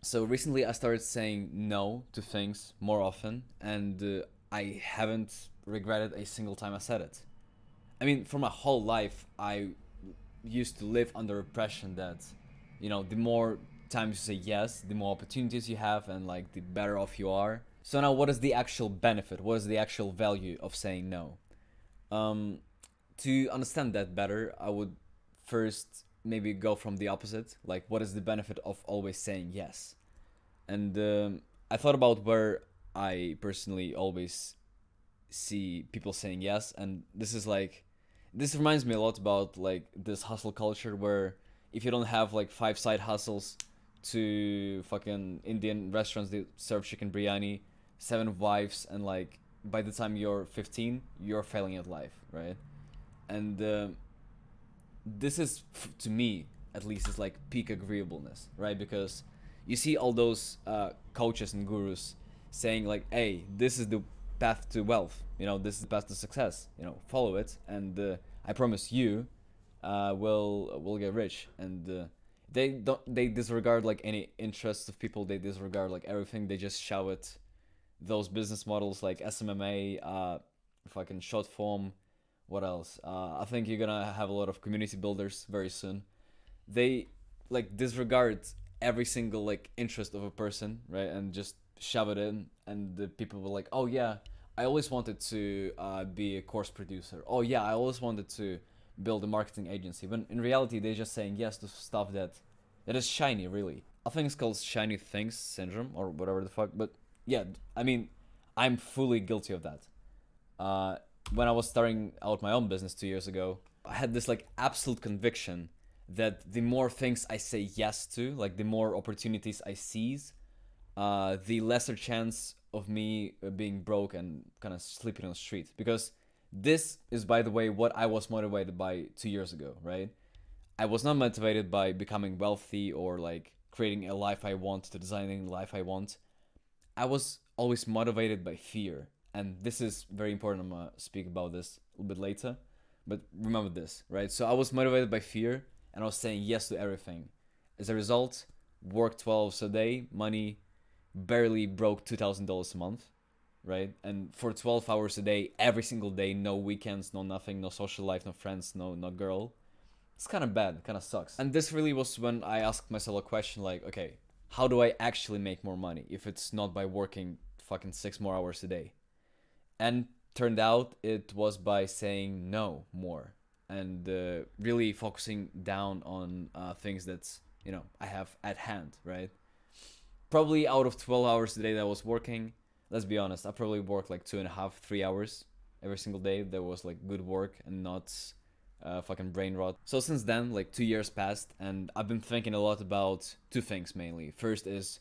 So recently I started saying no to things more often, and I haven't regretted a single time I said it. I mean, for my whole life, I used to live under impression that, the more times you say yes, the more opportunities you have, and like the better off you are. So now, what is the actual benefit? What is the actual value of saying no? Um, to understand that better, I would first maybe go from the opposite. Like, what is the benefit of always saying yes? And I thought about where I personally always see people saying yes, and this reminds me a lot about like this hustle culture where if you don't have like five side hustles to fucking Indian restaurants that serve chicken biryani, seven wives, and like by the time you're 15, you're failing at life, right? And this is to me at least is like peak agreeableness, right? Because you see all those coaches and gurus saying like, hey, this is the path to wealth, this is the path to success, follow it, and I promise you will get rich. And they disregard like any interests of people, they disregard like everything, they just shout it those business models like SMMA, fucking short form. What else? I think you're gonna have a lot of community builders very soon. They like disregard every single like interest of a person, right, and just shove it in, and the people were like, "Oh yeah, I always wanted to be a course producer. Oh yeah, I always wanted to build a marketing agency." When in reality, they're just saying yes to stuff that is shiny, really. I think it's called shiny things syndrome or whatever the fuck. But yeah, I mean, I'm fully guilty of that. Uh, when I was starting out my own business 2 years ago, I had this like absolute conviction that the more things I say yes to, like the more opportunities I seize, the lesser chance of me being broke and kind of sleeping on the street. Because this is, by the way, what I was motivated by 2 years ago, right? I was not motivated by becoming wealthy or like creating a life I want, to designing the life I want. I was always motivated by fear. And this is very important. I'm going to speak about this a little bit later. But remember this, right? So I was motivated by fear and I was saying yes to everything. As a result, work 12 hours a day, money barely broke $2,000 a month, right? And for 12 hours a day, every single day, no weekends, no nothing, no social life, no friends, no girl. It's kind of bad, kind of sucks. And this really was when I asked myself a question like, okay, how do I actually make more money if it's not by working fucking 6 more hours a day? And turned out it was by saying no more and really focusing down on things that's I have at hand, right? Probably out of 12 hours a day that I was working, let's be honest, I probably worked like 2.5 3 hours every single day. That was like good work and not fucking brain rot. So since then, like 2 years passed, and I've been thinking a lot about two things mainly. First is,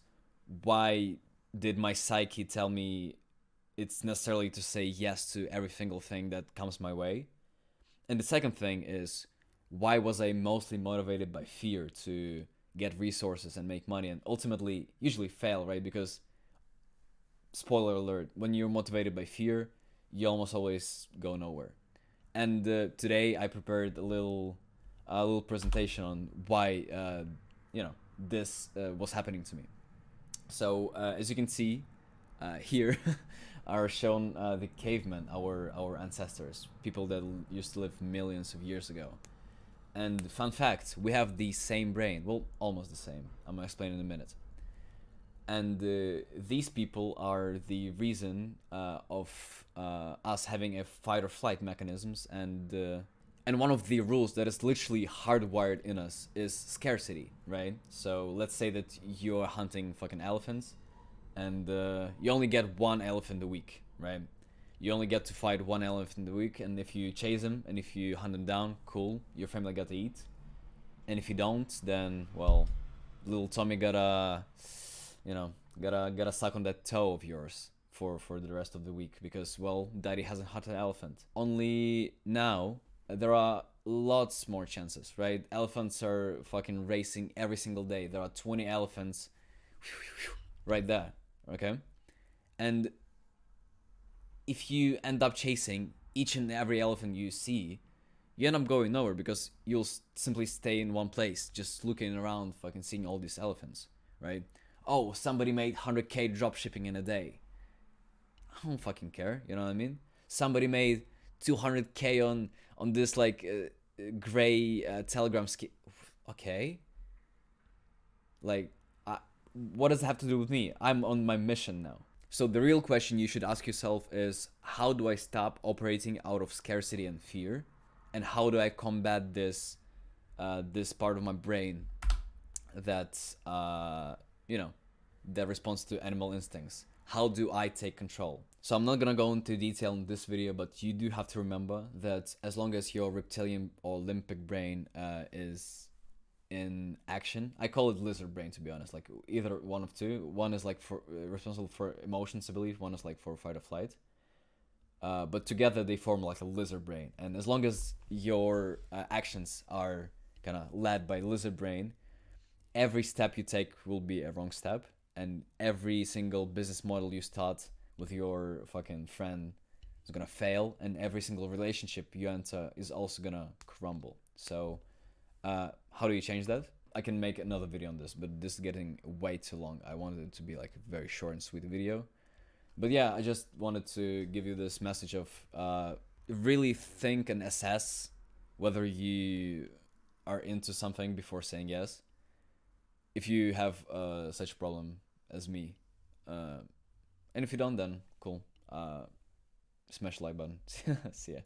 why did my psyche tell me it's necessarily to say yes to every single thing that comes my way? And the second thing is, why was I mostly motivated by fear to get resources and make money and ultimately usually fail, right? Because spoiler alert, when you're motivated by fear, you almost always go nowhere. And today I prepared a little presentation on why this was happening to me. So as you can see, here are shown the cavemen, our ancestors, people that used to live millions of years ago. And fun fact, we have the same brain. Well, almost the same. I'm gonna explain in a minute. And these people are the reason of us having a fight or flight mechanisms, and one of the rules that is literally hardwired in us is scarcity, right? So let's say that you're hunting fucking elephants, and you only get one elephant a week, right? You only get to fight one elephant a week, and if you chase him and if you hunt him down, cool, your family got to eat. And if you don't, then well, little Tommy gotta suck on that toe of yours for the rest of the week because well, daddy hasn't hunted an elephant. Only now there are lots more chances, right? Elephants are fucking racing every single day. There are 20 elephants right there, okay? And if you end up chasing each and every elephant you see, you end up going nowhere because you'll simply stay in one place, just looking around, fucking seeing all these elephants, right? oh, somebody made 100k drop shipping in a day. I don't fucking care. You know what I mean? Somebody made 200k on this like gray Telegram scheme. Okay, like, what does it have to do with me? I'm on my mission now. So the real question you should ask yourself is, how do I stop operating out of scarcity and fear, and how do I combat this part of my brain that you know, that responds to animal instincts? How do I take control? So I'm not gonna go into detail in this video, but you do have to remember that as long as your reptilian or limbic brain is in action, I call it lizard brain, to be honest, like either one of two. One is like for responsible for emotion stability, one is like for fight or flight, but together they form like a lizard brain. And as long as your actions are kind of led by lizard brain, every step you take will be a wrong step, and every single business model you start with your fucking friend is gonna fail, and every single relationship you enter is also gonna crumble. So how do you change that? I can make another video on this, but this is getting way too long. I wanted it to be like a very short and sweet video. But yeah, I just wanted to give you this message of really think and assess whether you are into something before saying yes. If you have such a problem as me, and if you don't, then cool. Smash the like button. See ya.